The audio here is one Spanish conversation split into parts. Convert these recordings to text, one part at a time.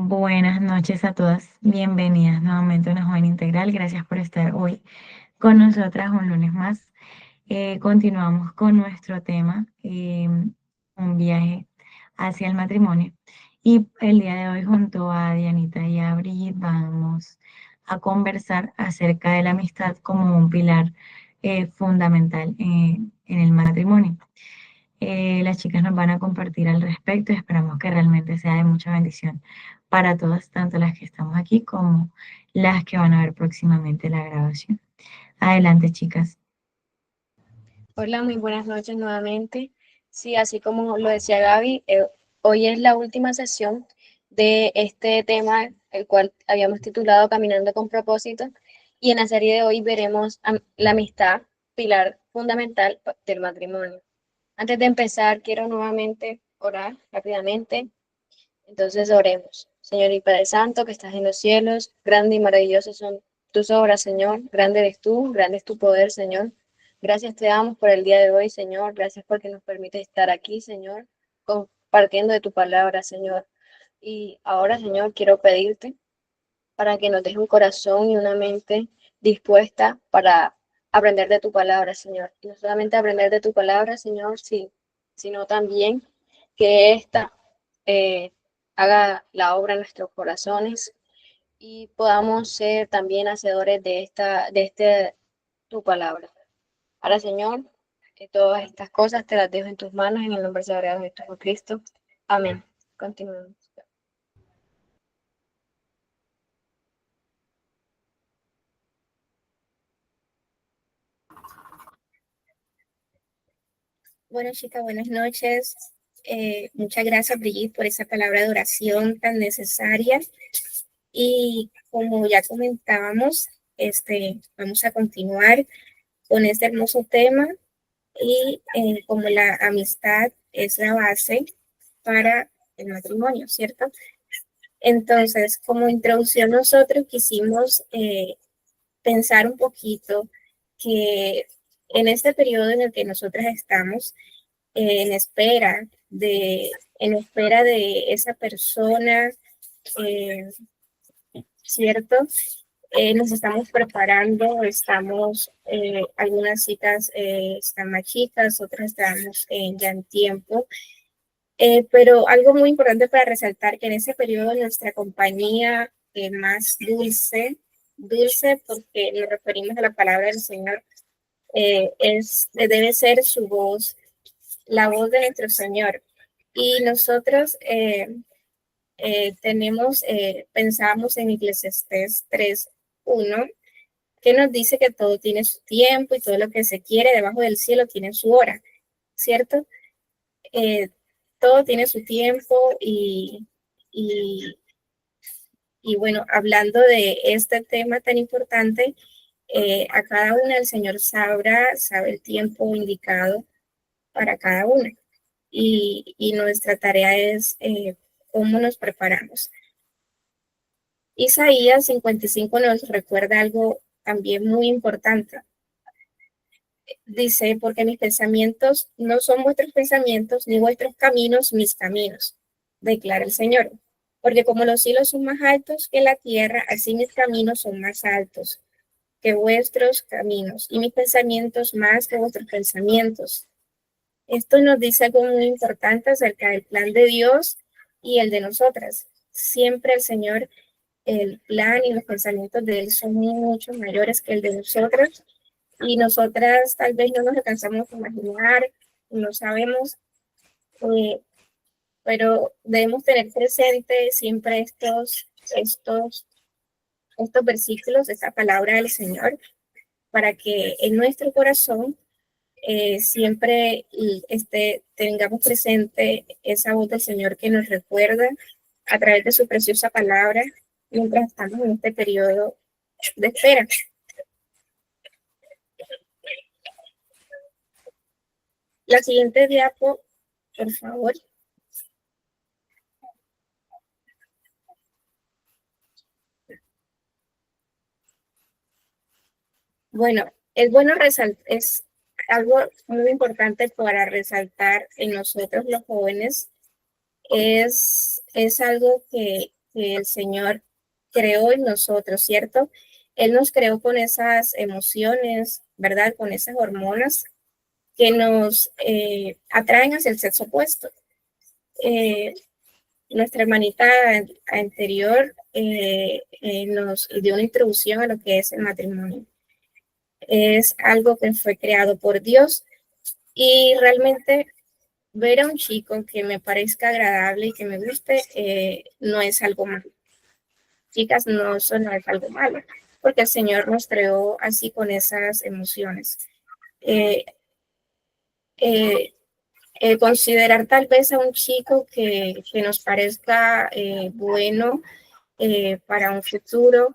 Buenas noches a todas. Bienvenidas nuevamente a Una Joven Integral. Gracias por estar hoy con nosotras un lunes más. Continuamos con nuestro tema, un viaje hacia el matrimonio. Y el día de hoy junto a Dianita y a Brigitte vamos a conversar acerca de la amistad como un pilar fundamental en el matrimonio. Las chicas nos van a compartir al respecto y esperamos que realmente sea de mucha bendición para todas, tanto las que estamos aquí como las que van a ver próximamente la grabación. Adelante, chicas. Hola, muy buenas noches nuevamente. Sí, así como lo decía Gaby, hoy es la última sesión de este tema, el cual habíamos titulado Caminando con propósito, y en la serie de hoy veremos la amistad, pilar fundamental del matrimonio. Antes de empezar, quiero nuevamente orar rápidamente. Entonces oremos. Señor y Padre Santo, que estás en los cielos, grande y maravilloso son tus obras, Señor. Grande eres tú, grande es tu poder, Señor. Gracias te damos por el día de hoy, Señor. Gracias porque nos permite estar aquí, Señor, compartiendo de tu palabra, Señor. Y ahora, Señor, quiero pedirte para que nos dejes un corazón y una mente dispuesta para aprender de tu palabra, Señor. Y no solamente aprender de tu palabra, Señor, sí, sino también que esta eh, haga la obra en nuestros corazones y podamos ser también hacedores tu palabra. Ahora, Señor, todas estas cosas te las dejo en tus manos en el nombre sagrado de Jesucristo. Amén. Continuemos. Bueno, chicas, buenas noches. Muchas gracias, Brigitte, por esa palabra de oración tan necesaria. Y como ya comentábamos, vamos a continuar con este hermoso tema y como la amistad es la base para el matrimonio, ¿cierto? Entonces, como introducción, nosotros quisimos pensar un poquito que en este periodo en el que nosotras estamos, en espera en espera de esa persona, eh, ¿cierto? Nos estamos preparando, algunas citas están más chicas, otras estamos ya en tiempo, pero algo muy importante para resaltar que en ese periodo nuestra compañía más dulce porque nos referimos a la palabra del Señor, debe ser su voz, la voz de nuestro Señor. Y nosotros pensamos en Eclesiastés 3:1, que nos dice que todo tiene su tiempo y todo lo que se quiere debajo del cielo tiene su hora, ¿cierto? Todo tiene su tiempo y, y bueno, hablando de este tema tan importante, a cada una el Señor sabe el tiempo indicado para cada una. Y nuestra tarea es cómo nos preparamos. Isaías 55 nos recuerda algo también muy importante. Dice, porque mis pensamientos no son vuestros pensamientos, ni vuestros caminos mis caminos, declara el Señor. Porque como los cielos son más altos que la tierra, así mis caminos son más altos que vuestros caminos, y mis pensamientos más que vuestros pensamientos. Esto nos dice algo muy importante acerca del plan de Dios y el de nosotras. Siempre el Señor, el plan y los pensamientos de Él son mucho mayores que el de nosotros, y nosotras tal vez no nos alcanzamos a imaginar, no sabemos, eh, pero debemos tener presente siempre estos versículos, esta palabra del Señor, para que en nuestro corazón siempre tengamos presente esa voz del Señor que nos recuerda a través de su preciosa palabra mientras estamos en este periodo de espera. La siguiente diapo, por favor. Bueno, es algo muy importante para resaltar en nosotros los jóvenes, es algo que que el Señor creó en nosotros, ¿cierto? Él nos creó con esas emociones, ¿verdad? Con esas hormonas que nos atraen hacia el sexo opuesto. Nuestra hermanita anterior nos dio una introducción a lo que es el matrimonio. Es algo que fue creado por Dios y realmente ver a un chico que me parezca agradable y que me guste no es algo malo. Chicas, no, eso no es algo malo, porque el Señor nos creó así con esas emociones. Eh, eh, Considerar tal vez a un chico que nos parezca bueno para un futuro,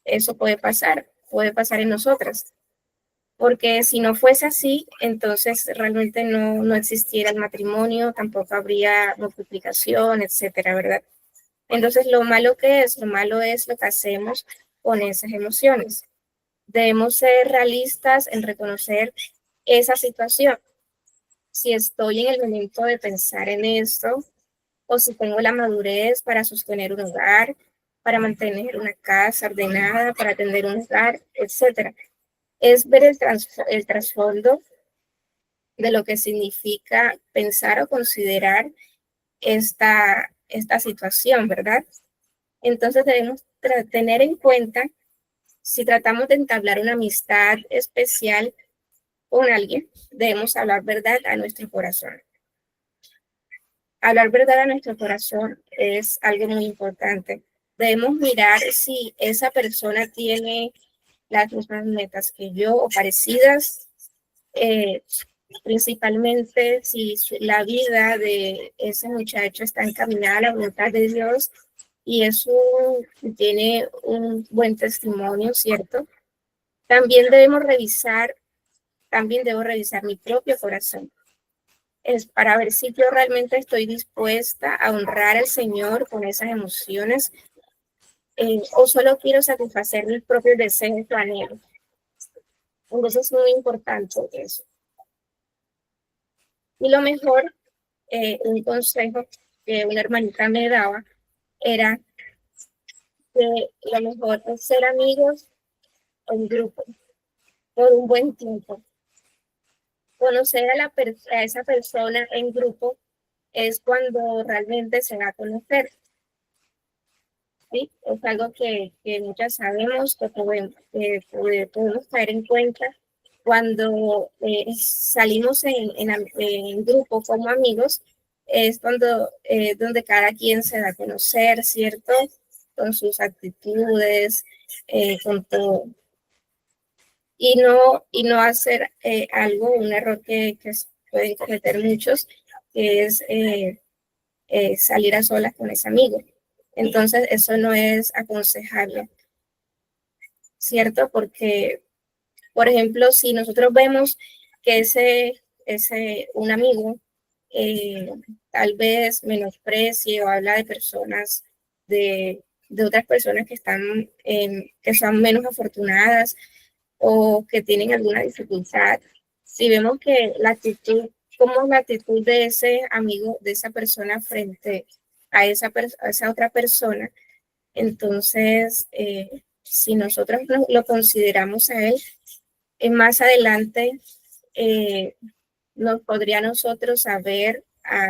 eso puede pasar en nosotras. Porque si no fuese así, entonces realmente no existiera el matrimonio, tampoco habría multiplicación, etcétera, ¿verdad? Entonces lo malo es lo que hacemos con esas emociones. Debemos ser realistas en reconocer esa situación. Si estoy en el momento de pensar en esto, o si tengo la madurez para sostener un hogar, para mantener una casa ordenada, para atender un hogar, etcétera. Es ver el trasfondo de lo que significa pensar o considerar esta situación, ¿verdad? Entonces debemos tener en cuenta si tratamos de entablar una amistad especial con alguien, debemos hablar verdad a nuestro corazón. Hablar verdad a nuestro corazón es algo muy importante. Debemos mirar si esa persona tiene las mismas metas que yo o parecidas, principalmente si la vida de ese muchacho está encaminada a la voluntad de Dios y eso tiene un buen testimonio, ¿cierto? También debo revisar mi propio corazón. Es para ver si yo realmente estoy dispuesta a honrar al Señor con esas emociones o solo quiero satisfacer mis propios deseos o anhelos. Entonces es muy importante eso. Y lo mejor, un consejo que una hermanita me daba era que lo mejor es ser amigos en grupo por un buen tiempo. Conocer a esa persona en grupo es cuando realmente se va a conocer. ¿Sí? Es algo que muchas sabemos, que podemos caer en cuenta cuando salimos en grupo como amigos, es cuando donde cada quien se da a conocer, ¿cierto? Con sus actitudes, con todo. Y no hacer algo, un error que pueden cometer muchos, que es salir a solas con ese amigo. Entonces, eso no es aconsejable, ¿cierto? Porque, por ejemplo, si nosotros vemos que un amigo tal vez menosprecie o habla de personas, de otras personas que son menos afortunadas o que tienen alguna dificultad, si vemos que cómo la actitud de ese amigo, de esa persona frente a esa otra persona, entonces, si nosotros lo consideramos a él, más adelante nos podría nosotros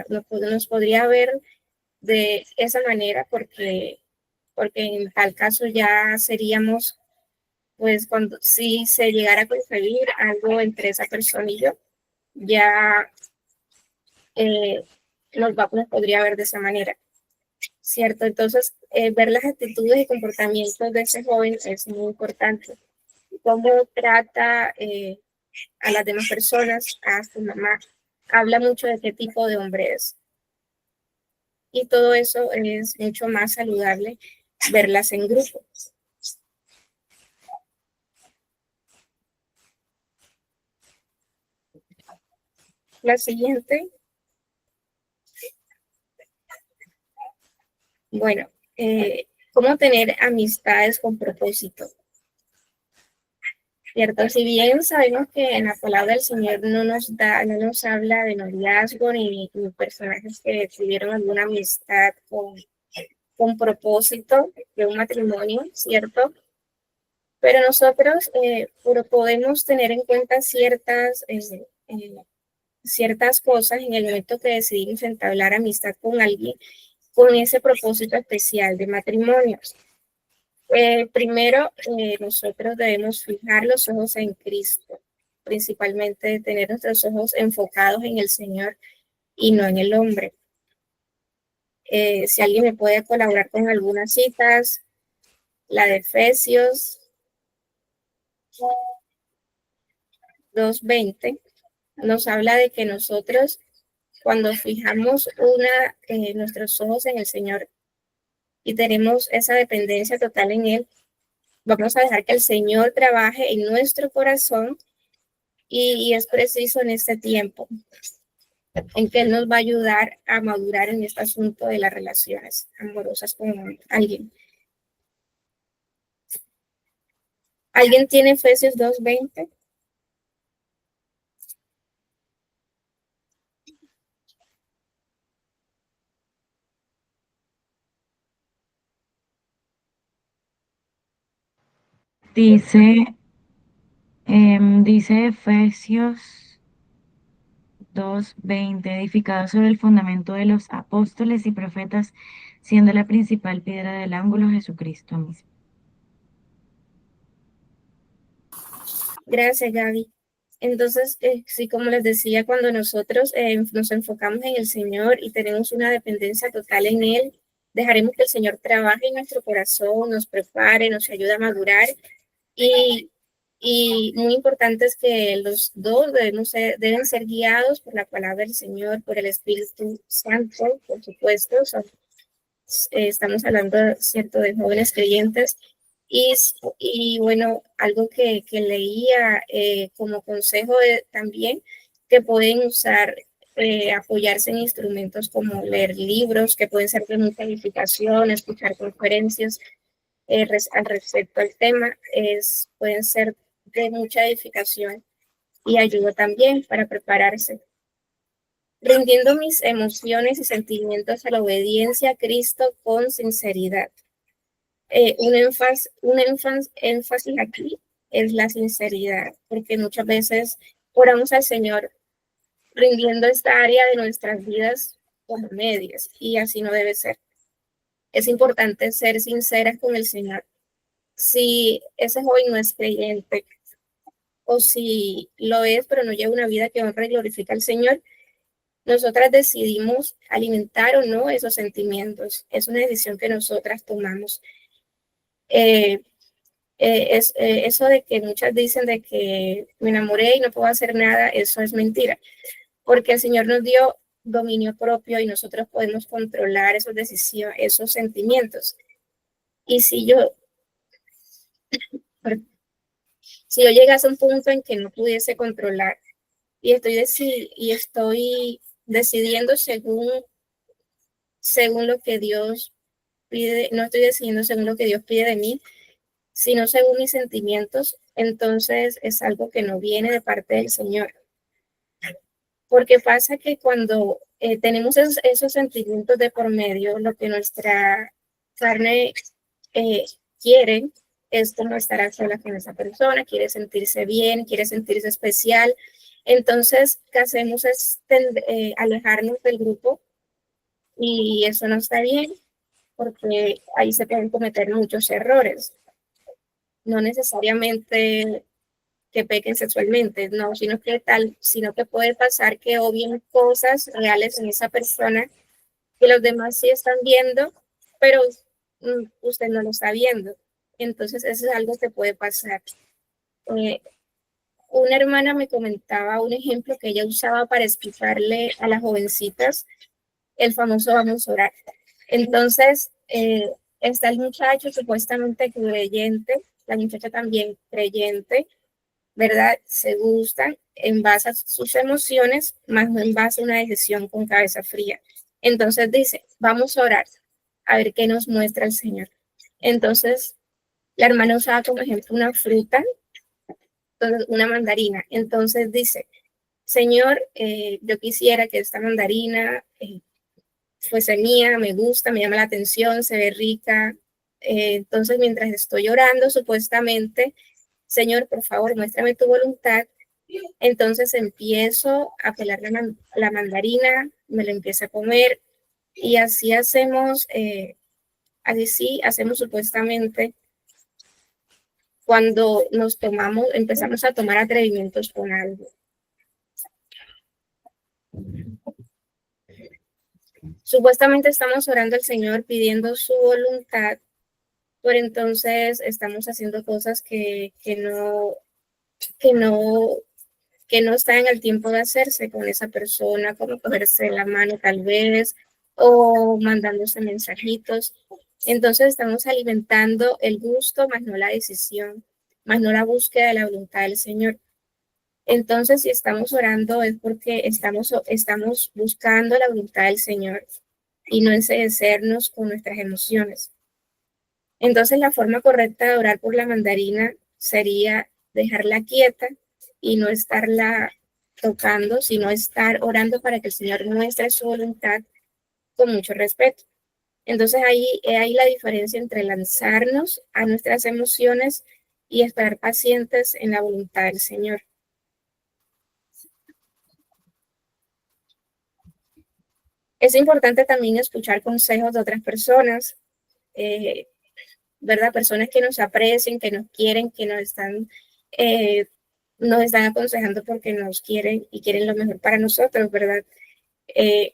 nos podría ver de esa manera porque en tal caso ya seríamos, pues si se llegara a concebir algo entre esa persona y yo, ya nos podría ver de esa manera, ¿cierto? Entonces, ver las actitudes y comportamientos de ese joven es muy importante. Cómo trata a las demás personas, a su mamá, habla mucho de qué tipo de hombre es. Y todo eso es mucho más saludable verlas en grupo. La siguiente. Bueno, ¿cómo tener amistades con propósito? ¿Cierto? Si bien sabemos que en la palabra del Señor no nos habla de noviazgo ni personajes que tuvieron alguna amistad con propósito de un matrimonio, ¿cierto? Pero nosotros podemos tener en cuenta ciertas cosas en el momento que decidimos entablar amistad con alguien con ese propósito especial de matrimonio. Primero, nosotros debemos fijar los ojos en Cristo, principalmente tener nuestros ojos enfocados en el Señor y no en el hombre. Si alguien me puede colaborar con algunas citas, la de Efesios 2:20 nos habla de que nosotros, cuando fijamos nuestros ojos en el Señor y tenemos esa dependencia total en Él, vamos a dejar que el Señor trabaje en nuestro corazón y es preciso en este tiempo en que Él nos va a ayudar a madurar en este asunto de las relaciones amorosas con alguien. ¿Alguien tiene Efesios 2:20? Dice Efesios 2:20, edificado sobre el fundamento de los apóstoles y profetas, siendo la principal piedra del ángulo Jesucristo mismo. Gracias, Gaby. Entonces, sí, como les decía, cuando nosotros nos enfocamos en el Señor y tenemos una dependencia total en Él, dejaremos que el Señor trabaje en nuestro corazón, nos prepare, nos ayude a madurar. Y muy importante es que los dos deben ser guiados por la palabra del Señor, por el Espíritu Santo, por supuesto. Estamos hablando, cierto, de jóvenes creyentes. Y bueno, algo que leía como consejo también, que pueden usar, apoyarse en instrumentos como leer libros, que pueden ser de mucha edificación, escuchar conferencias al respecto al tema, pueden ser de mucha edificación y ayuda también para prepararse. Rindiendo mis emociones y sentimientos a la obediencia a Cristo con sinceridad. Énfasis aquí es la sinceridad, porque muchas veces oramos al Señor rindiendo esta área de nuestras vidas como medias, y así no debe ser. Es importante ser sinceras con el Señor. Si ese joven no es creyente, o si lo es, pero no lleva una vida que honra y glorifica al Señor, nosotras decidimos alimentar o no esos sentimientos. Es una decisión que nosotras tomamos. Eso de que muchas dicen de que me enamoré y no puedo hacer nada, eso es mentira, porque el Señor nos dio dominio propio y nosotros podemos controlar esas decisiones, esos sentimientos. Y si yo llegase a un punto en que no pudiese controlar y estoy decidiendo según lo que Dios pide, no estoy decidiendo según lo que Dios pide de mí, sino según mis sentimientos, entonces es algo que no viene de parte del Señor. Porque pasa que cuando tenemos esos sentimientos de por medio, lo que nuestra carne quiere es como estar a solas con esa persona, quiere sentirse bien, quiere sentirse especial. Entonces, ¿qué hacemos? Es alejarnos del grupo, y eso no está bien, porque ahí se pueden cometer muchos errores. No necesariamente que pequen sexualmente, no, sino que puede pasar que obvien cosas reales en esa persona que los demás sí están viendo, pero usted no lo está viendo. Entonces, eso es algo que puede pasar. Una hermana me comentaba un ejemplo que ella usaba para explicarle a las jovencitas el famoso vamos a orar. Entonces, está el muchacho supuestamente creyente, la muchacha también creyente, ¿verdad? Se gustan en base a sus emociones, más no en base a una decisión con cabeza fría. Entonces dice, vamos a orar, a ver qué nos muestra el Señor. Entonces, la hermana usaba como ejemplo una fruta, entonces, una mandarina. Entonces dice, Señor, yo quisiera que esta mandarina fuese mía, me gusta, me llama la atención, se ve rica. Entonces, mientras estoy orando, supuestamente, Señor, por favor, muéstrame tu voluntad. Entonces empiezo a pelar la mandarina, me la empiezo a comer y así hacemos, así sí, hacemos supuestamente cuando empezamos a tomar atrevimientos con algo. Supuestamente estamos orando al Señor pidiendo su voluntad, pero entonces estamos haciendo cosas que no, que no está en el tiempo de hacerse con esa persona, como cogerse la mano tal vez, o mandándose mensajitos. Entonces estamos alimentando el gusto, más no la decisión, más no la búsqueda de la voluntad del Señor. Entonces, si estamos orando es porque estamos buscando la voluntad del Señor y no enseguecernos con nuestras emociones. Entonces, la forma correcta de orar por la mandarina sería dejarla quieta y no estarla tocando, sino estar orando para que el Señor muestre su voluntad con mucho respeto. Entonces, ahí la diferencia entre lanzarnos a nuestras emociones y estar pacientes en la voluntad del Señor. Es importante también escuchar consejos de otras personas, ¿verdad? Personas que nos aprecien, que nos quieren, que nos están aconsejando porque nos quieren y quieren lo mejor para nosotros, ¿verdad? En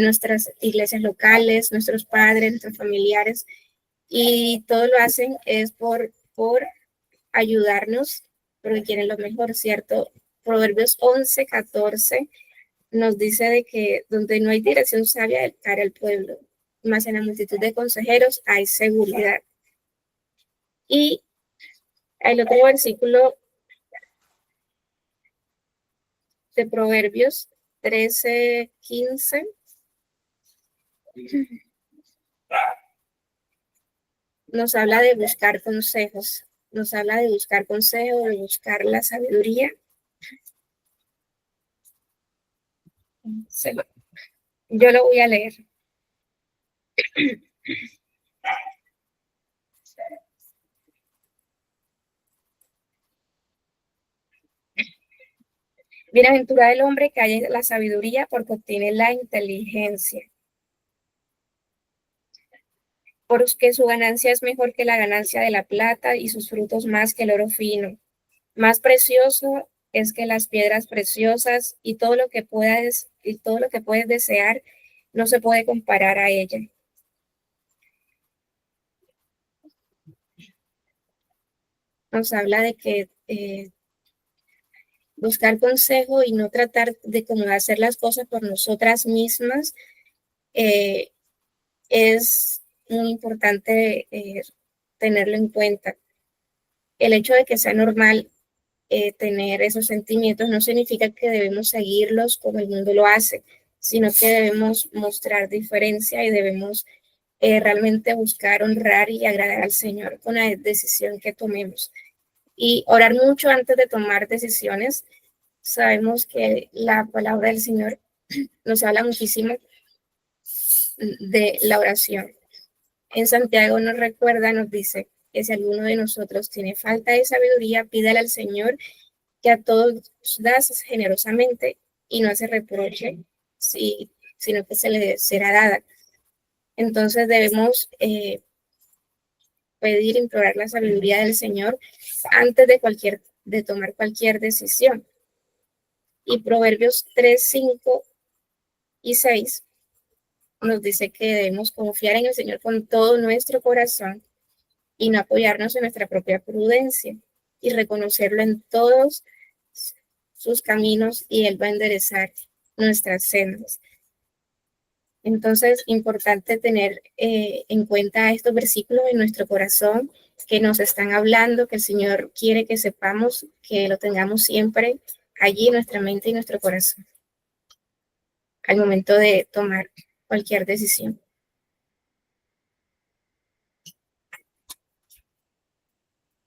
nuestras iglesias locales, nuestros padres, nuestros familiares, y todo lo hacen es por ayudarnos, porque quieren lo mejor, ¿cierto? Proverbios 11:14 nos dice de que donde no hay dirección sabia, cae el pueblo, más en la multitud de consejeros hay seguridad. Y el otro versículo de Proverbios 13:15 nos habla de buscar consejos, nos habla de buscar consejos, de buscar la sabiduría. Yo lo voy a leer. Bienaventurado el hombre que halla la sabiduría porque obtiene la inteligencia. Porque su ganancia es mejor que la ganancia de la plata y sus frutos más que el oro fino. Más precioso es que las piedras preciosas y todo lo que puedes desear no se puede comparar a ella. Nos habla de que buscar consejo y no tratar de como hacer las cosas por nosotras mismas es muy importante tenerlo en cuenta. El hecho de que sea normal tener esos sentimientos no significa que debemos seguirlos como el mundo lo hace, sino que debemos mostrar diferencia y debemos realmente buscar honrar y agradar al Señor con la decisión que tomemos. Y orar mucho antes de tomar decisiones. Sabemos que la palabra del Señor nos habla muchísimo de la oración. En Santiago nos recuerda, nos dice que si alguno de nosotros tiene falta de sabiduría, pídale al Señor que a todos da generosamente y no hace reproche, sino que se le será dada. Entonces debemos pedir, implorar la sabiduría del Señor antes de tomar cualquier decisión. Y Proverbios 3, 5 y 6 nos dice que debemos confiar en el Señor con todo nuestro corazón y no apoyarnos en nuestra propia prudencia y reconocerlo en todos sus caminos y Él va a enderezar nuestras sendas. Entonces, importante tener en cuenta estos versículos en nuestro corazón que nos están hablando, que el Señor quiere que sepamos, que lo tengamos siempre allí en nuestra mente y nuestro corazón al momento de tomar cualquier decisión.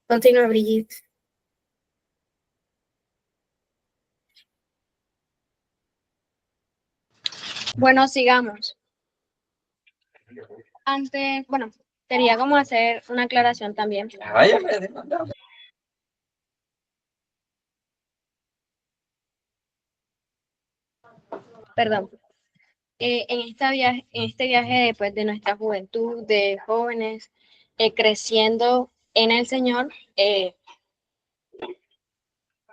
Continúa, Brigitte. Bueno, sigamos. Antes, bueno, quería como hacer una aclaración también. Perdón. En este viaje pues, de nuestra juventud, de jóvenes, creciendo en el Señor,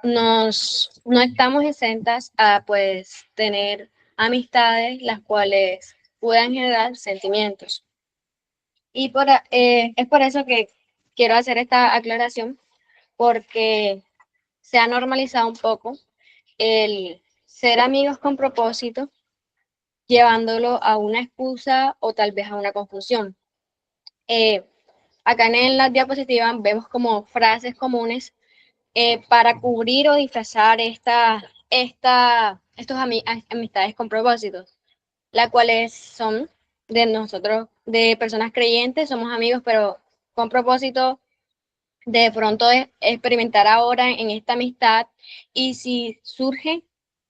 no estamos exentas a pues tener amistades las cuales puedan generar sentimientos. Y es por eso que quiero hacer esta aclaración, porque se ha normalizado un poco el ser amigos con propósito, llevándolo a una excusa o tal vez a una confusión. Eh, Acá en las diapositivas vemos como frases comunes para cubrir o disfrazar amistades con propósitos, las cuales son de nosotros, de personas creyentes, somos amigos, pero con propósito de pronto experimentar ahora en esta amistad, y si surge,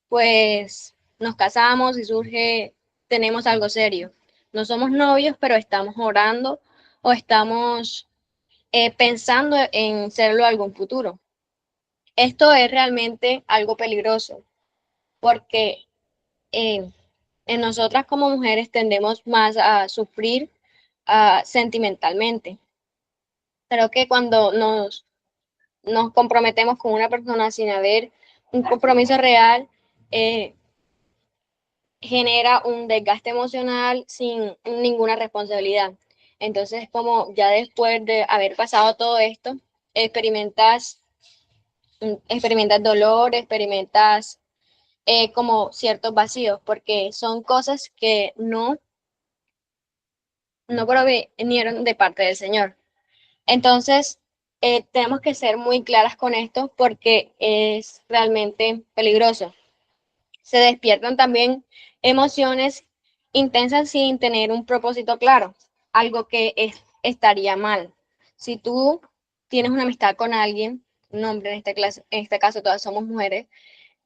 pues nos casamos, si surge, tenemos algo serio. No somos novios, pero estamos orando o estamos pensando en serlo algún futuro. Esto es realmente algo peligroso porque en nosotras como mujeres tendemos más a sufrir sentimentalmente. Creo que cuando nos comprometemos con una persona sin haber un compromiso real, eh, genera un desgaste emocional sin ninguna responsabilidad. Entonces, como ya después de haber pasado todo esto, experimentas, experimentas dolor, experimentas como ciertos vacíos, porque son cosas que no provinieron de parte del Señor. Entonces, tenemos que ser muy claras con esto porque es realmente peligroso. Se despiertan también emociones intensas sin tener un propósito claro, algo que estaría mal. Si tú tienes una amistad con alguien, un hombre en este caso todas somos mujeres,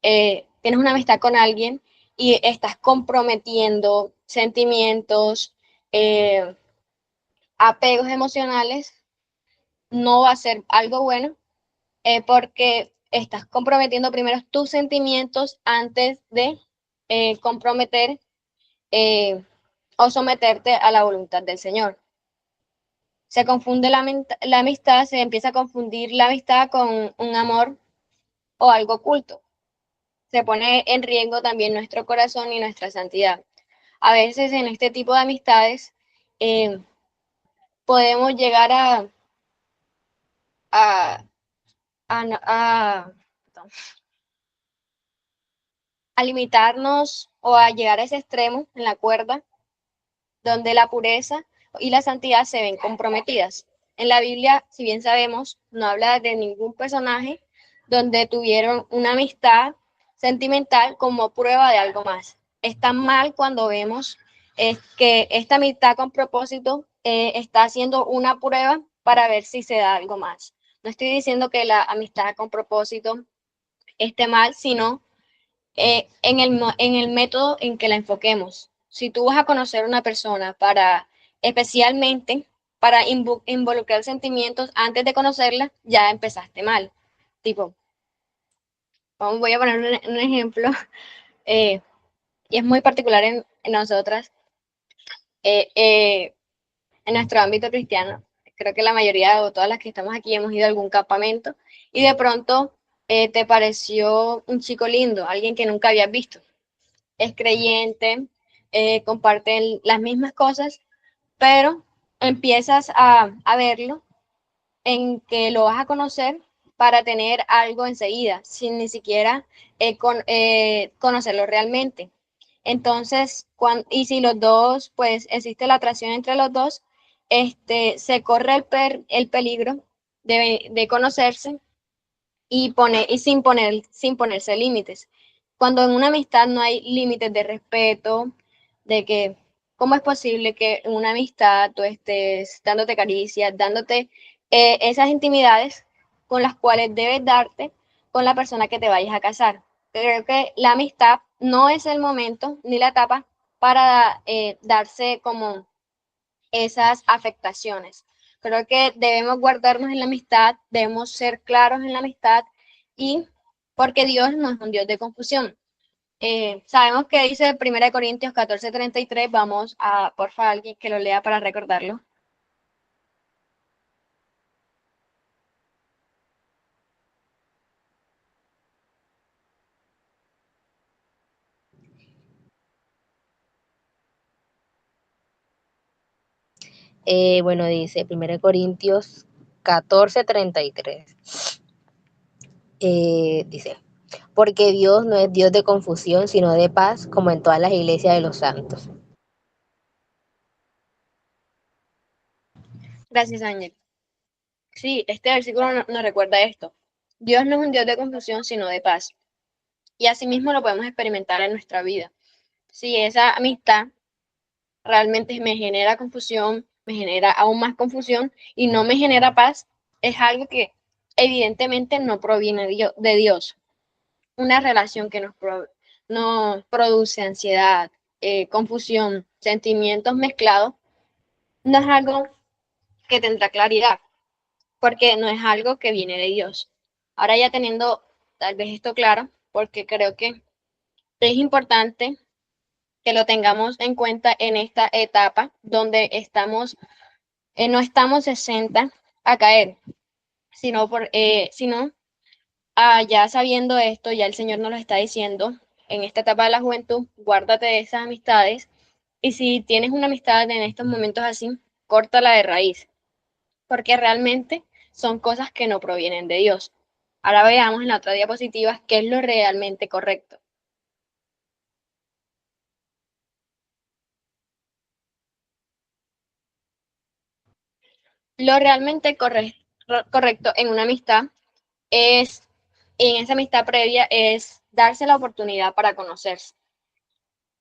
tienes una amistad con alguien y estás comprometiendo sentimientos, eh, apegos emocionales, no va a ser algo bueno porque estás comprometiendo primero tus sentimientos antes de comprometer eh, o someterte a la voluntad del Señor. Se confunde la amistad, se empieza a confundir la amistad con un amor o algo oculto. Se pone en riesgo también nuestro corazón y nuestra santidad. A veces en este tipo de amistades eh, podemos llegar a, a, a, a limitarnos o a llegar a ese extremo en la cuerda donde la pureza y la santidad se ven comprometidas. En la Biblia, si bien sabemos, no habla de ningún personaje donde tuvieron una amistad sentimental como prueba de algo más. Está mal cuando vemos que esta amistad con propósito está haciendo una prueba para ver si se da algo más. No estoy diciendo que la amistad con propósito esté mal, sino en el método en que la enfoquemos. Si tú vas a conocer a una persona para, especialmente para involucrar sentimientos antes de conocerla, ya empezaste mal. Tipo, voy a poner un ejemplo, eh, y es muy particular en nosotras, eh, eh, en nuestro ámbito cristiano. Creo que la mayoría o todas las que estamos aquí hemos ido a algún campamento y de pronto te pareció un chico lindo, alguien que nunca habías visto. Es creyente, comparten las mismas cosas, pero empiezas a verlo en que lo vas a conocer para tener algo enseguida, sin ni siquiera conocerlo realmente. Entonces, y si los dos, pues existe la atracción entre los dos, se corre el peligro de conocerse y sin ponerse límites. Cuando en una amistad no hay límites de respeto, de que, ¿cómo es posible que en una amistad tú estés dándote caricias, dándote esas intimidades con las cuales debes darte con la persona que te vayas a casar? Creo que la amistad no es el momento ni la etapa para darse como esas afectaciones. Creo que debemos guardarnos en la amistad, debemos ser claros en la amistad y porque Dios no es un Dios de confusión. Sabemos que dice 1 Corintios 14:33, vamos a, por favor, alguien que lo lea para recordarlo. Bueno, dice 1 Corintios 14:33. Dice, porque Dios no es Dios de confusión, sino de paz, como en todas las iglesias de los santos. Gracias, Ángel. Sí, este versículo nos recuerda esto. Dios no es un Dios de confusión, sino de paz. Y asimismo lo podemos experimentar en nuestra vida. Si esa amistad realmente me genera confusión, me genera aún más confusión y no me genera paz, es algo que evidentemente no proviene de Dios. Una relación que nos produce ansiedad, confusión, sentimientos mezclados, no es algo que tendrá claridad, porque no es algo que viene de Dios. Ahora ya teniendo tal vez esto claro, porque creo que es importante que lo tengamos en cuenta en esta etapa donde no estamos exentas a caer, sino ya sabiendo esto, ya el Señor nos lo está diciendo, en esta etapa de la juventud, guárdate de esas amistades y si tienes una amistad en estos momentos así, córtala de raíz, porque realmente son cosas que no provienen de Dios. Ahora veamos en la otra diapositiva qué es lo realmente correcto. Lo realmente correcto en una amistad es, en esa amistad previa, es darse la oportunidad para conocerse.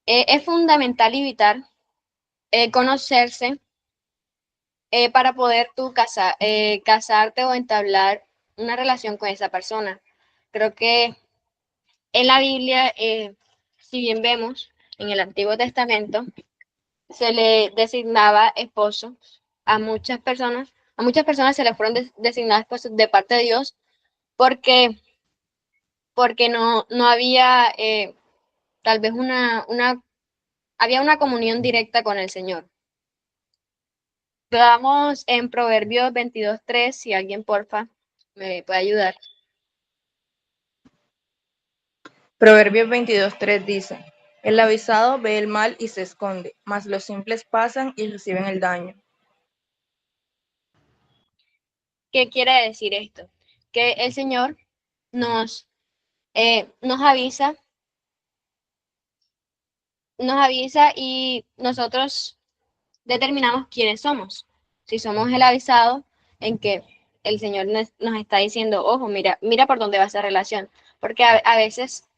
Es fundamental evitar conocerse para poder tú casarte o entablar una relación con esa persona. Creo que en la Biblia, si bien vemos en el Antiguo Testamento, se le designaba esposo a muchas personas se le fueron designadas esposos de parte de Dios porque, porque no había tal vez había una comunión directa con el Señor. Veamos en Proverbios 22:3, si alguien porfa me puede ayudar. Proverbios 22:3 dice, el avisado ve el mal y se esconde, mas los simples pasan y reciben el daño. ¿Qué quiere decir esto? Que el Señor nos, nos avisa, y nosotros determinamos quiénes somos. Si somos el avisado, en que el Señor nos está diciendo, ojo, mira por dónde va esa relación. Porque a veces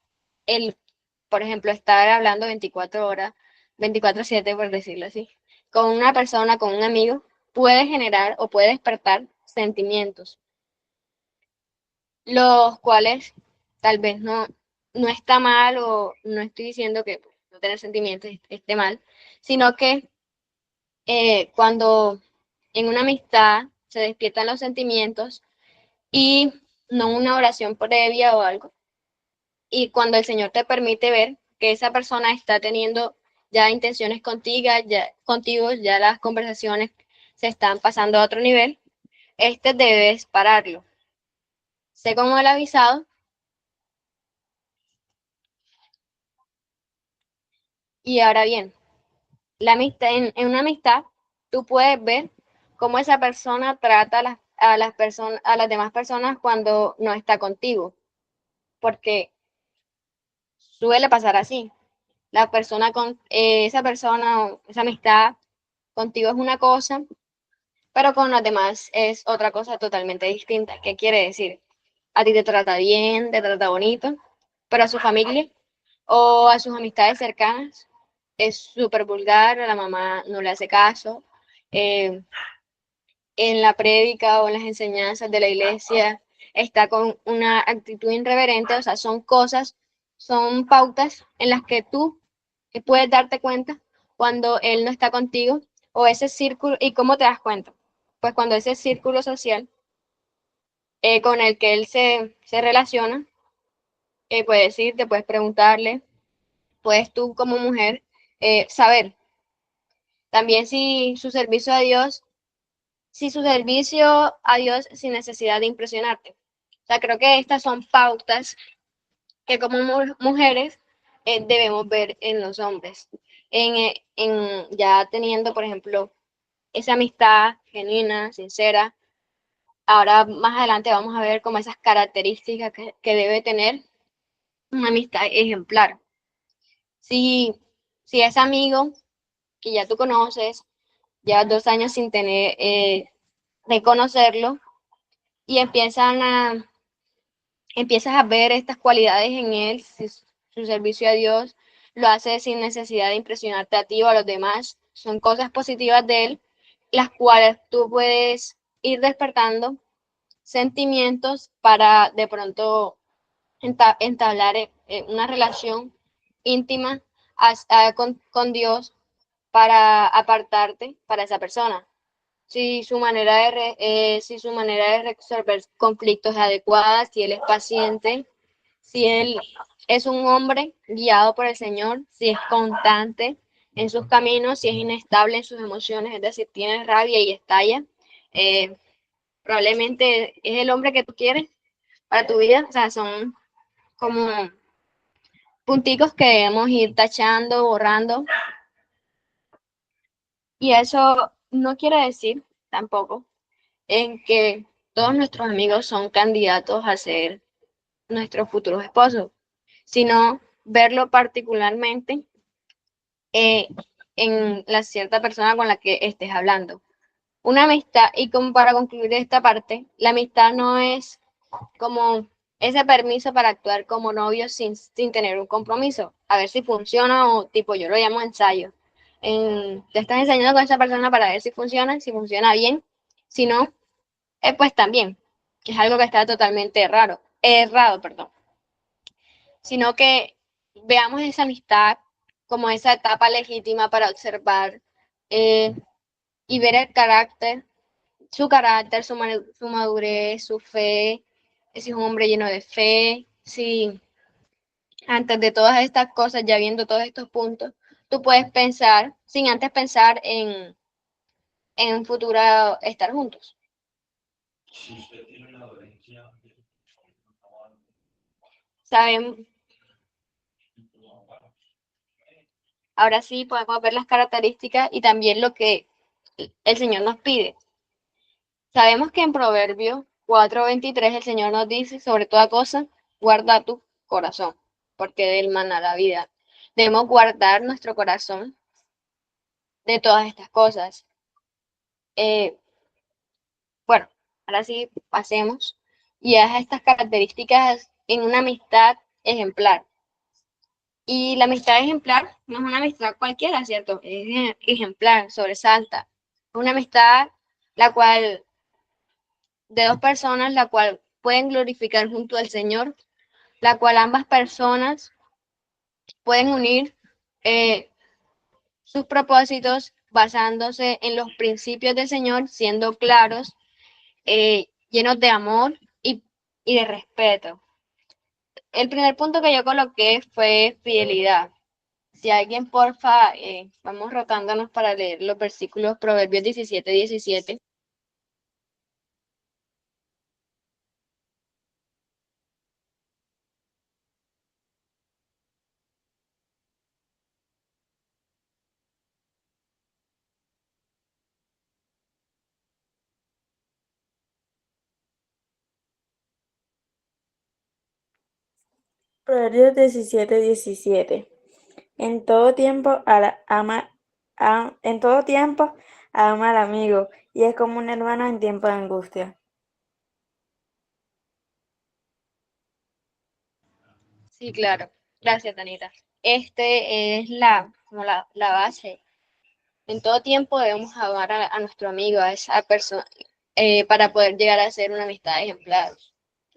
por ejemplo, estar hablando 24 horas, 24/7, por decirlo así, con una persona, con un amigo, puede generar o puede despertar sentimientos, los cuales tal vez no está mal o no estoy diciendo que no tener sentimientos esté mal, sino que cuando en una amistad se despiertan los sentimientos y no una oración previa o algo, y cuando el Señor te permite ver que esa persona está teniendo ya intenciones contigo, ya las conversaciones se están pasando a otro nivel, debes pararlo. Sé como el avisado. Y ahora bien, la amistad, en una amistad, tú puedes ver cómo esa persona trata a las demás personas cuando no está contigo, porque suele pasar así. Esa persona o esa amistad contigo es una cosa, pero con los demás es otra cosa totalmente distinta. ¿Qué quiere decir? A ti te trata bien, te trata bonito, pero a su familia o a sus amistades cercanas es súper vulgar, a la mamá no le hace caso, eh, en la prédica o en las enseñanzas de la iglesia está con una actitud irreverente, o sea, son pautas en las que tú puedes darte cuenta cuando él no está contigo o ese círculo, ¿y cómo te das cuenta? Pues cuando ese círculo social con el que él se relaciona, puedes irte, puedes preguntarle, puedes tú como mujer saber también si su servicio a Dios sin necesidad de impresionarte. O sea, creo que estas son pautas que como mujeres debemos ver en los hombres. Ya teniendo, por ejemplo, esa amistad genuina, sincera. Ahora más adelante vamos a ver como esas características que debe tener una amistad ejemplar. Si, si es amigo que ya tú conoces, llevas 2 años sin tener, de conocerlo, y empiezas a ver estas cualidades en él, su servicio a Dios, lo hace sin necesidad de impresionarte a ti o a los demás, son cosas positivas de él, las cuales tú puedes ir despertando sentimientos para de pronto entablar una relación íntima con Dios para apartarte para esa persona. Si su manera de resolver conflictos es adecuada, si él es paciente, si él es un hombre guiado por el Señor, si es constante en sus caminos, si es inestable en sus emociones, es decir, tiene rabia y estalla, eh, probablemente es el hombre que tú quieres para tu vida. O sea, son como punticos que debemos ir tachando, borrando. Y eso no quiere decir tampoco en que todos nuestros amigos son candidatos a ser nuestros futuros esposos, sino verlo particularmente eh, en la cierta persona con la que estés hablando. Una amistad, y como para concluir esta parte, la amistad no es como ese permiso para actuar como novio sin tener un compromiso, a ver si funciona o tipo, yo lo llamo ensayo. Te estás enseñando con esa persona para ver si funciona bien, si no, pues también, que es algo que está totalmente errado, perdón, sino que veamos esa amistad como esa etapa legítima para observar eh, y ver el carácter, su carácter, su madurez, su fe, si es un hombre lleno de fe, si antes de todas estas cosas, ya viendo todos estos puntos, tú puedes pensar, sin antes pensar en un futuro estar juntos. Sabemos, ahora sí podemos ver las características y también lo que el Señor nos pide. Sabemos que en Proverbios 4:23 el Señor nos dice, sobre toda cosa, guarda tu corazón, porque de él mana la vida. Debemos guardar nuestro corazón de todas estas cosas. Bueno, ahora sí pasemos y a estas características en una amistad ejemplar. Y la amistad ejemplar no es una amistad cualquiera, ¿cierto? Es ejemplar, sobresalta. Es una amistad la cual, de dos personas, la cual pueden glorificar junto al Señor, la cual ambas personas pueden unir eh, sus propósitos basándose en los principios del Señor, siendo claros, llenos de amor y de respeto. El primer punto que yo coloqué fue fidelidad. Si alguien, porfa, vamos rotándonos para leer los versículos Proverbios 17:17. Proverbios 17:17. En todo tiempo en todo tiempo ama al amigo, y es como un hermano en tiempo de angustia. Sí, claro. Gracias, Danita. Este es como la base. En todo tiempo debemos amar a nuestro amigo, a esa persona, para poder llegar a ser una amistad ejemplar.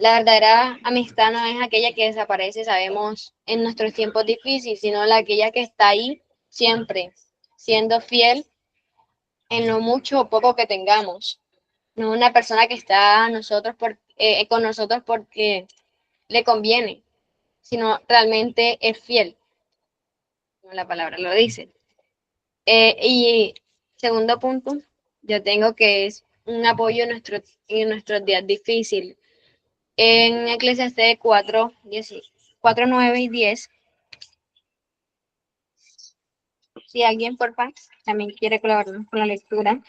La verdadera amistad no es aquella que desaparece, sabemos, en nuestros tiempos difíciles, sino aquella que está ahí siempre, siendo fiel en lo mucho o poco que tengamos. No una persona que está con nosotros porque le conviene, sino realmente es fiel, como la palabra lo dice. Y segundo punto, yo tengo que es un apoyo en nuestros días difíciles. En Eclesiastés 4, 9 y 10, si alguien por favor también quiere colaborar con la lectura.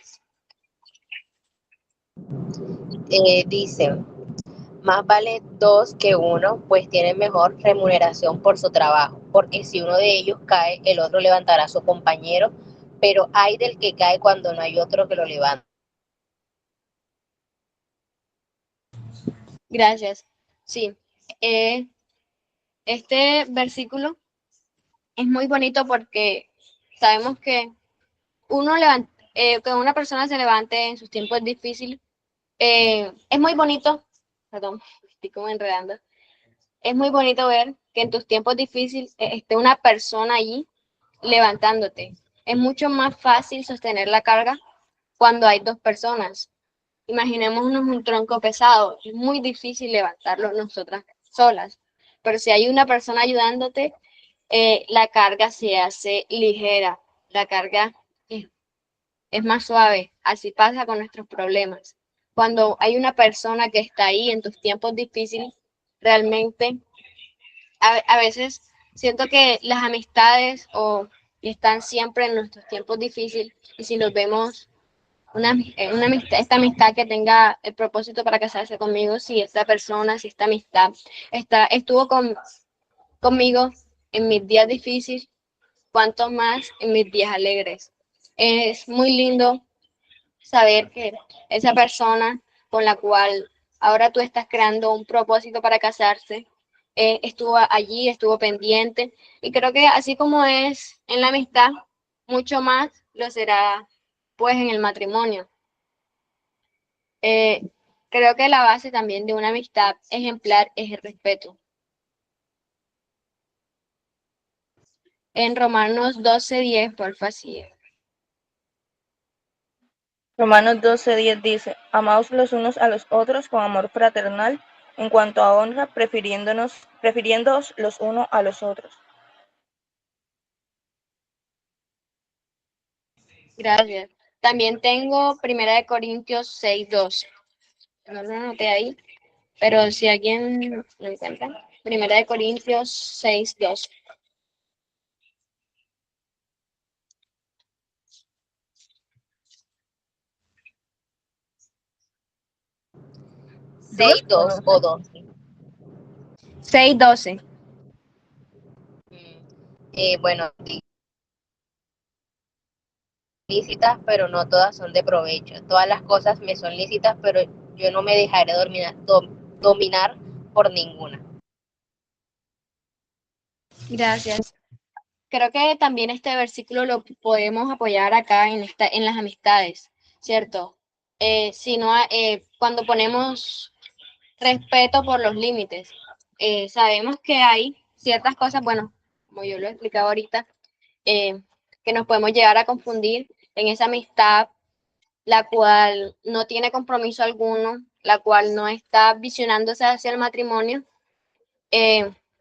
Dice, más vale dos que uno, pues tienen mejor remuneración por su trabajo, porque si uno de ellos cae, el otro levantará a su compañero, pero hay del que cae cuando no hay otro que lo levante. Gracias. Sí, eh, este versículo es muy bonito porque sabemos que que una persona se levante en sus tiempos difíciles, es muy bonito, perdón, estoy como enredando, es muy bonito ver que en tus tiempos difíciles esté una persona allí levantándote. Es mucho más fácil sostener la carga cuando hay dos personas. Imaginémonos un tronco pesado, es muy difícil levantarlo nosotras solas, pero si hay una persona ayudándote, la carga se hace ligera, la carga es más suave. Así pasa con nuestros problemas. Cuando hay una persona que está ahí en tus tiempos difíciles, realmente a veces siento que las amistades están siempre en nuestros tiempos difíciles y si los vemos una amistad, esta amistad que tenga el propósito para casarse conmigo, si esta persona, si esta amistad estuvo conmigo en mis días difíciles, cuanto más en mis días alegres. Es muy lindo saber que esa persona con la cual ahora tú estás creando un propósito para casarse, estuvo allí, estuvo pendiente, y creo que así como es en la amistad, mucho más lo será pues en el matrimonio. Eh, Creo que la base también de una amistad ejemplar es el respeto. En Romanos 12:10, porfa, sí. Romanos 12:10 dice, amaos los unos a los otros con amor fraternal, en cuanto a honra, prefiriéndoos los unos a los otros. Gracias. También tengo 1 Corintios 6:2. No lo anoté ahí, pero si alguien lo encuentra. 1 Corintios 6:2. 6, ¿Dos o 2 o 12? 12. 6:12. Bueno, lícitas, pero no todas son de provecho. Todas las cosas me son lícitas, pero yo no me dejaré dominar por ninguna. Gracias. Creo que también este versículo lo podemos apoyar acá en las amistades, ¿cierto? Cuando ponemos respeto por los límites, sabemos que hay ciertas cosas, bueno, como yo lo he explicado ahorita, eh, que nos podemos llegar a confundir en esa amistad, la cual no tiene compromiso alguno, la cual no está visionándose hacia el matrimonio,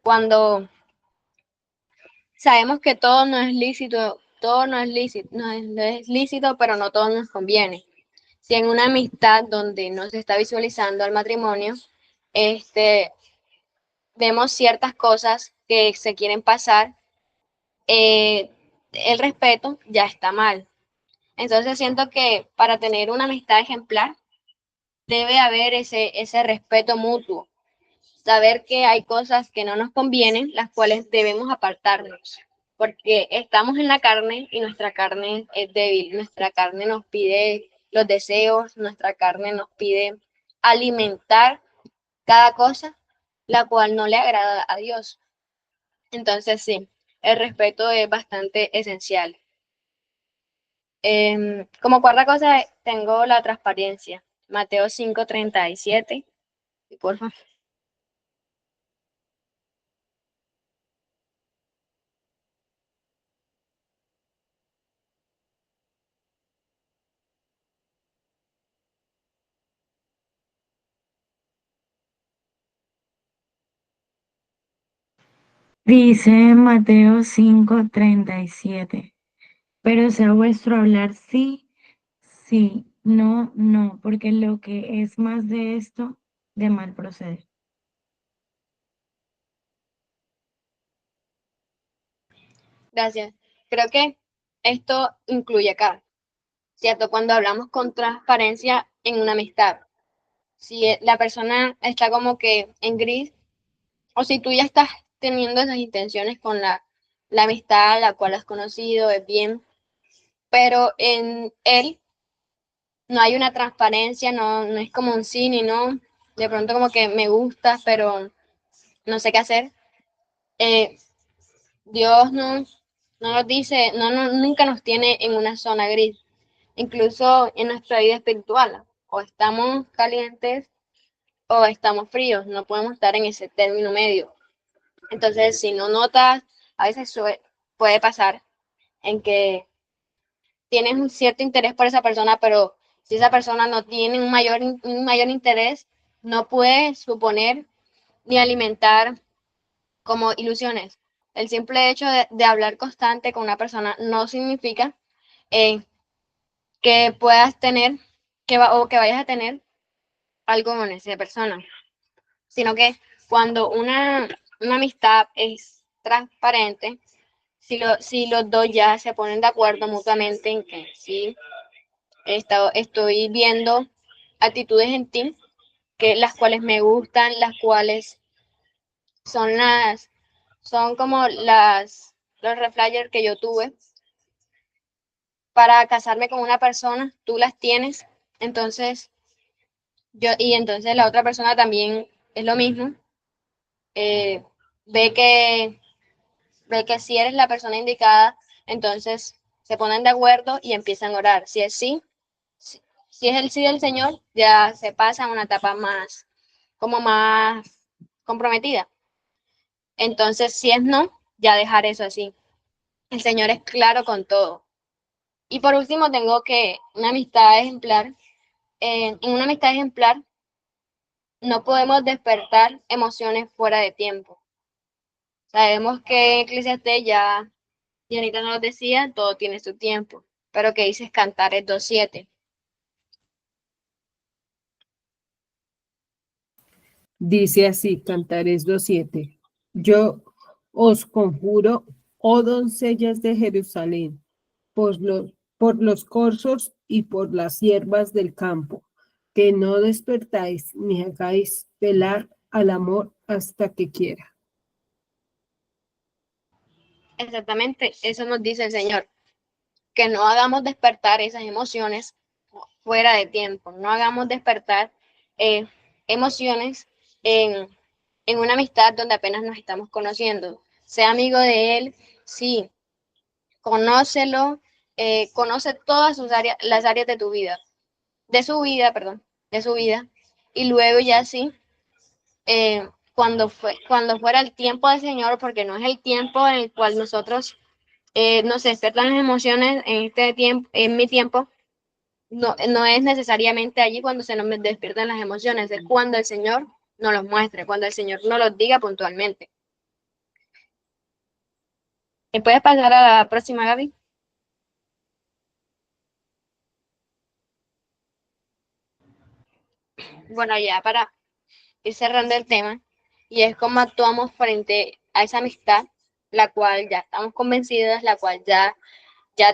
cuando sabemos que todo no es lícito, todo no es lícito, no es lícito, pero no todo nos conviene. Si en una amistad donde no se está visualizando al matrimonio, este, vemos ciertas cosas que se quieren pasar, el respeto ya está mal. Entonces siento que para tener una amistad ejemplar debe haber ese respeto mutuo, saber que hay cosas que no nos convienen, las cuales debemos apartarnos, porque estamos en la carne y nuestra carne es débil, nuestra carne nos pide los deseos, nuestra carne nos pide alimentar cada cosa, la cual no le agrada a Dios. Entonces sí, el respeto es bastante esencial. Como cuarta cosa tengo la transparencia. Mateo 5:37. Y por favor. Dice Mateo 5:37, pero sea vuestro hablar sí, sí, no, no, porque lo que es más de esto, de mal procede. Gracias. Creo que esto incluye acá, ¿cierto? Cuando hablamos con transparencia en una amistad. Si la persona está como que en gris, o si tú ya estás teniendo esas intenciones con la amistad, la cual has conocido, es bien, pero en él no hay una transparencia, no es como un sí ni no, de pronto como que me gusta, pero no sé qué hacer. Eh, Dios no nos dice, nunca nos tiene en una zona gris, incluso en nuestra vida espiritual, o estamos calientes o estamos fríos, no podemos estar en ese término medio. Entonces, si no notas, a veces puede pasar en que tienes un cierto interés por esa persona, pero si esa persona no tiene un mayor interés, no puedes suponer ni alimentar como ilusiones. El simple hecho de hablar constante con una persona no significa eh, que puedas tener o que vayas a tener algo con esa persona, sino que cuando una amistad es transparente, si los dos ya se ponen de acuerdo mutuamente en que sí, estoy viendo actitudes en ti, que las cuales me gustan, las cuales son son como los red flags que yo tuve para casarme con una persona, tú las tienes, entonces y entonces la otra persona también es lo mismo, eh, ve que, ve que si eres la persona indicada, entonces se ponen de acuerdo y empiezan a orar. Si es sí, si es el sí del Señor, ya se pasa a una etapa más, como más comprometida. Entonces, si es no, ya dejar eso así. El Señor es claro con todo. Y por último, tengo que una amistad ejemplar. En una amistad ejemplar no podemos despertar emociones fuera de tiempo. Sabemos que Eclesiastés y ahorita nos decía, todo tiene su tiempo. Pero que dices Cantares 2:7. Dice así, Cantares 2:7. Yo os conjuro, oh doncellas de Jerusalén, por los corzos y por las hierbas del campo, que no despertáis ni hagáis velar al amor hasta que quiera. Exactamente, eso nos dice el Señor. Que no hagamos despertar esas emociones fuera de tiempo, no hagamos despertar eh, emociones en, en una amistad donde apenas nos estamos conociendo. Sea amigo de él, sí, conócelo, conoce todas sus áreas, las áreas de tu vida, de su vida, perdón, de su vida, y luego ya sí, cuando fuera el tiempo del Señor, porque no es el tiempo en el cual nosotros nos despiertan las emociones en este tiempo, en mi tiempo, no es necesariamente allí cuando se nos despiertan las emociones, es cuando el Señor nos los muestre, cuando el Señor nos los diga puntualmente. ¿Me puedes pasar a la próxima, Gaby? Bueno, ya para ir cerrando el tema, y es cómo actuamos frente a esa amistad, la cual ya estamos convencidas, la cual ya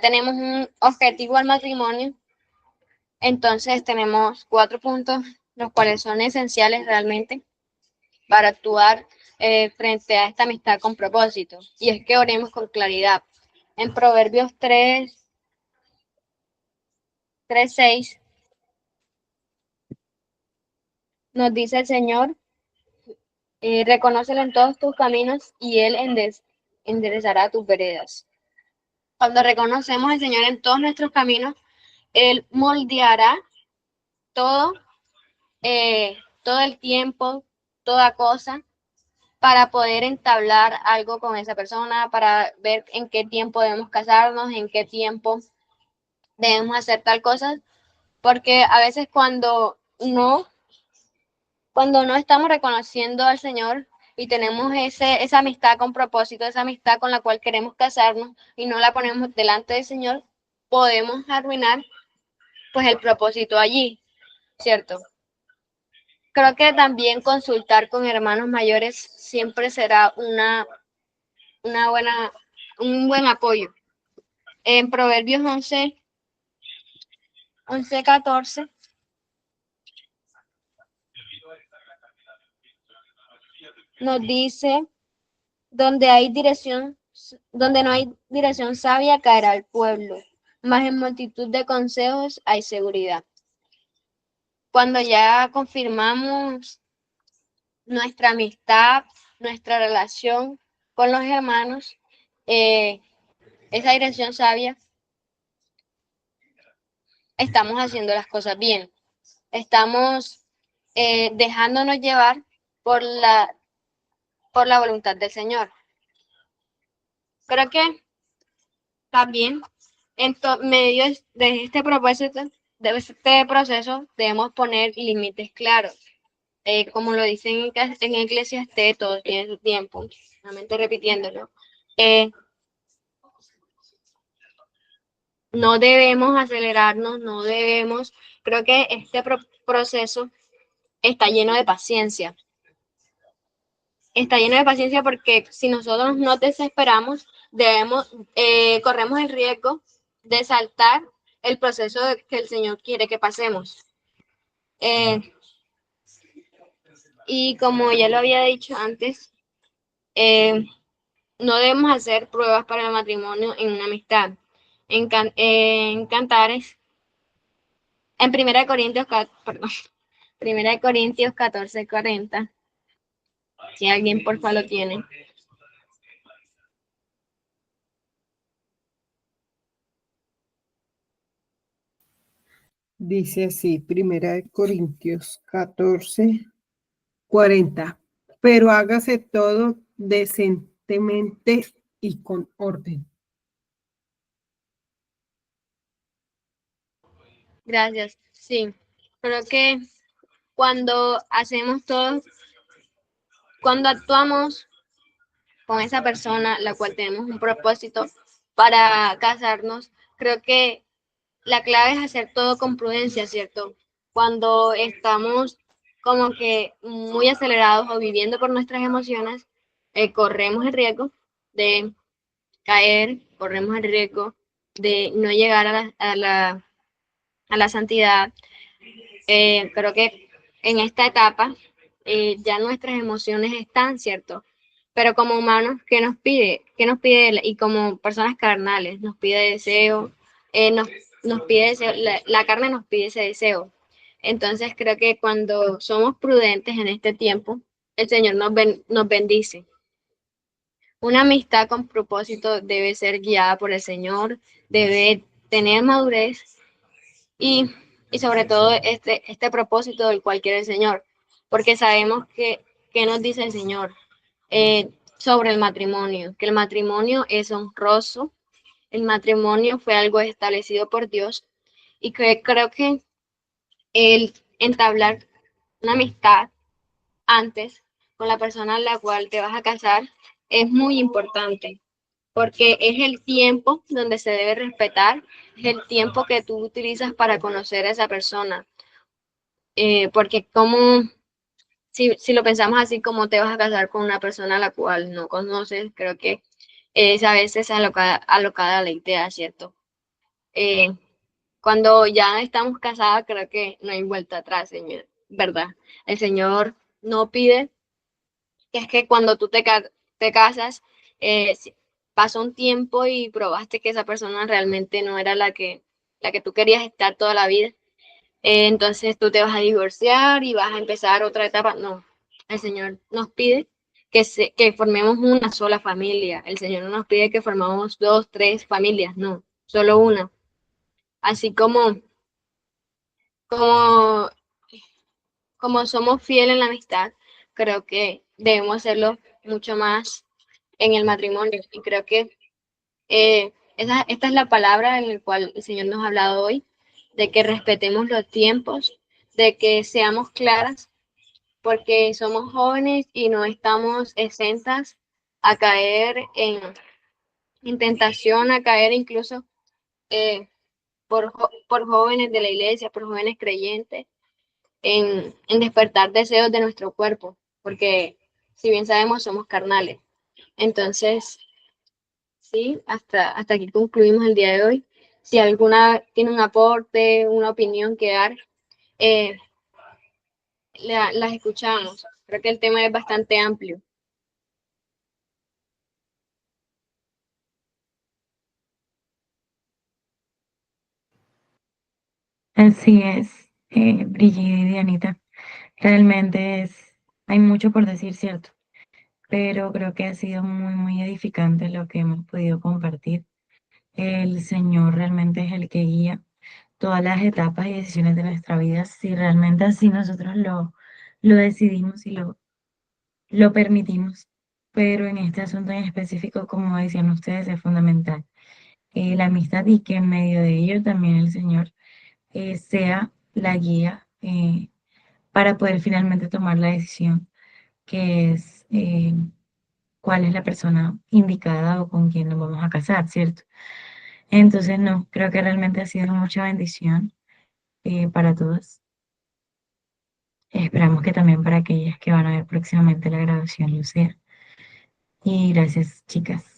tenemos un objetivo al matrimonio. Entonces tenemos 4 puntos, los cuales son esenciales realmente para actuar frente a esta amistad con propósito. Y es que oremos con claridad. En Proverbios 3:6 nos dice el Señor, reconócelo en todos tus caminos y Él enderezará tus veredas. Cuando reconocemos al Señor en todos nuestros caminos, Él moldeará todo, todo el tiempo, toda cosa, para poder entablar algo con esa persona, para ver en qué tiempo debemos casarnos, en qué tiempo debemos hacer tal cosa, porque a veces cuando no estamos reconociendo al Señor y tenemos esa amistad con propósito, esa amistad con la cual queremos casarnos y no la ponemos delante del Señor, podemos arruinar pues el propósito allí, ¿cierto? Creo que también consultar con hermanos mayores siempre será un buen apoyo. En Proverbios 11:14 nos dice, donde no hay dirección sabia caerá el pueblo, mas en multitud de consejos hay seguridad. Cuando ya confirmamos nuestra amistad, nuestra relación con los hermanos, esa dirección sabia, estamos haciendo las cosas bien. Estamos dejándonos llevar por la voluntad del Señor. Creo que también en medio de este proceso debemos poner límites claros. Como lo dicen en Eclesiastés, todo tiene su tiempo, solamente repitiéndolo. No debemos acelerarnos, creo que este proceso está lleno de paciencia. Está lleno de paciencia porque si nosotros no desesperamos, corremos el riesgo de saltar el proceso que el Señor quiere que pasemos. Y como ya lo había dicho antes, no debemos hacer pruebas para el matrimonio en una amistad. En Cantares, en 1 Corintios 14:40, si alguien porfa lo tiene. Dice así, 1 Corintios 14:40. Pero hágase todo decentemente y con orden. Gracias. Sí, creo que cuando actuamos con esa persona, la cual tenemos un propósito para casarnos, creo que la clave es hacer todo con prudencia, ¿cierto? Cuando estamos como que muy acelerados o viviendo por nuestras emociones, corremos el riesgo de caer, corremos el riesgo de no llegar a la santidad. Creo que en esta etapa ya nuestras emociones están, ¿cierto? Pero como humanos, ¿qué nos pide? Y como personas carnales, nos pide deseo, nos pide deseo, la carne nos pide ese deseo. Entonces creo que cuando somos prudentes en este tiempo, el Señor nos bendice. Una amistad con propósito debe ser guiada por el Señor, debe tener madurez y sobre todo este propósito del cual quiere el Señor, porque sabemos que nos dice el Señor sobre el matrimonio, que el matrimonio es honroso, el matrimonio fue algo establecido por Dios y que creo que el entablar una amistad antes con la persona a la cual te vas a casar es muy importante, porque es el tiempo donde se debe respetar, es el tiempo que tú utilizas para conocer a esa persona, porque si lo pensamos así, como te vas a casar con una persona a la cual no conoces, creo que es a veces alocada la idea, ¿cierto? Cuando ya estamos casados, creo que no hay vuelta atrás, Señor, ¿verdad? El Señor no pide que es que cuando tú te casas, pasó un tiempo y probaste que esa persona realmente no era la que tú querías estar toda la vida. Entonces tú te vas a divorciar y vas a empezar otra etapa. No, el Señor nos pide que formemos una sola familia. El Señor no nos pide que formamos 2, 3 familias, no, solo una. Así como, como somos fieles en la amistad, creo que debemos hacerlo mucho más en el matrimonio. Y creo que esta es la palabra en la cual el Señor nos ha hablado hoy, de que respetemos los tiempos, de que seamos claras, porque somos jóvenes y no estamos exentas a caer en tentación, a caer incluso eh, por jóvenes de la iglesia, por jóvenes creyentes, en despertar deseos de nuestro cuerpo, porque si bien sabemos, somos carnales. Entonces, sí, hasta aquí concluimos el día de hoy. Si alguna tiene un aporte, una opinión que dar, eh, las escuchamos. Creo que el tema es bastante amplio. Así es, Brigitte y Dianita. Realmente hay mucho por decir, ¿cierto? Pero creo que ha sido muy, muy edificante lo que hemos podido compartir. El Señor realmente es el que guía todas las etapas y decisiones de nuestra vida, si realmente así nosotros lo decidimos y lo permitimos. Pero en este asunto en específico, como decían ustedes, es fundamental la amistad y que en medio de ello también el Señor sea la guía para poder finalmente tomar la decisión que es cuál es la persona indicada o con quién nos vamos a casar, ¿cierto? Entonces, no, creo que realmente ha sido mucha bendición para todos. Esperamos que también para aquellas que van a ver próximamente la grabación lo sea. Y gracias, chicas.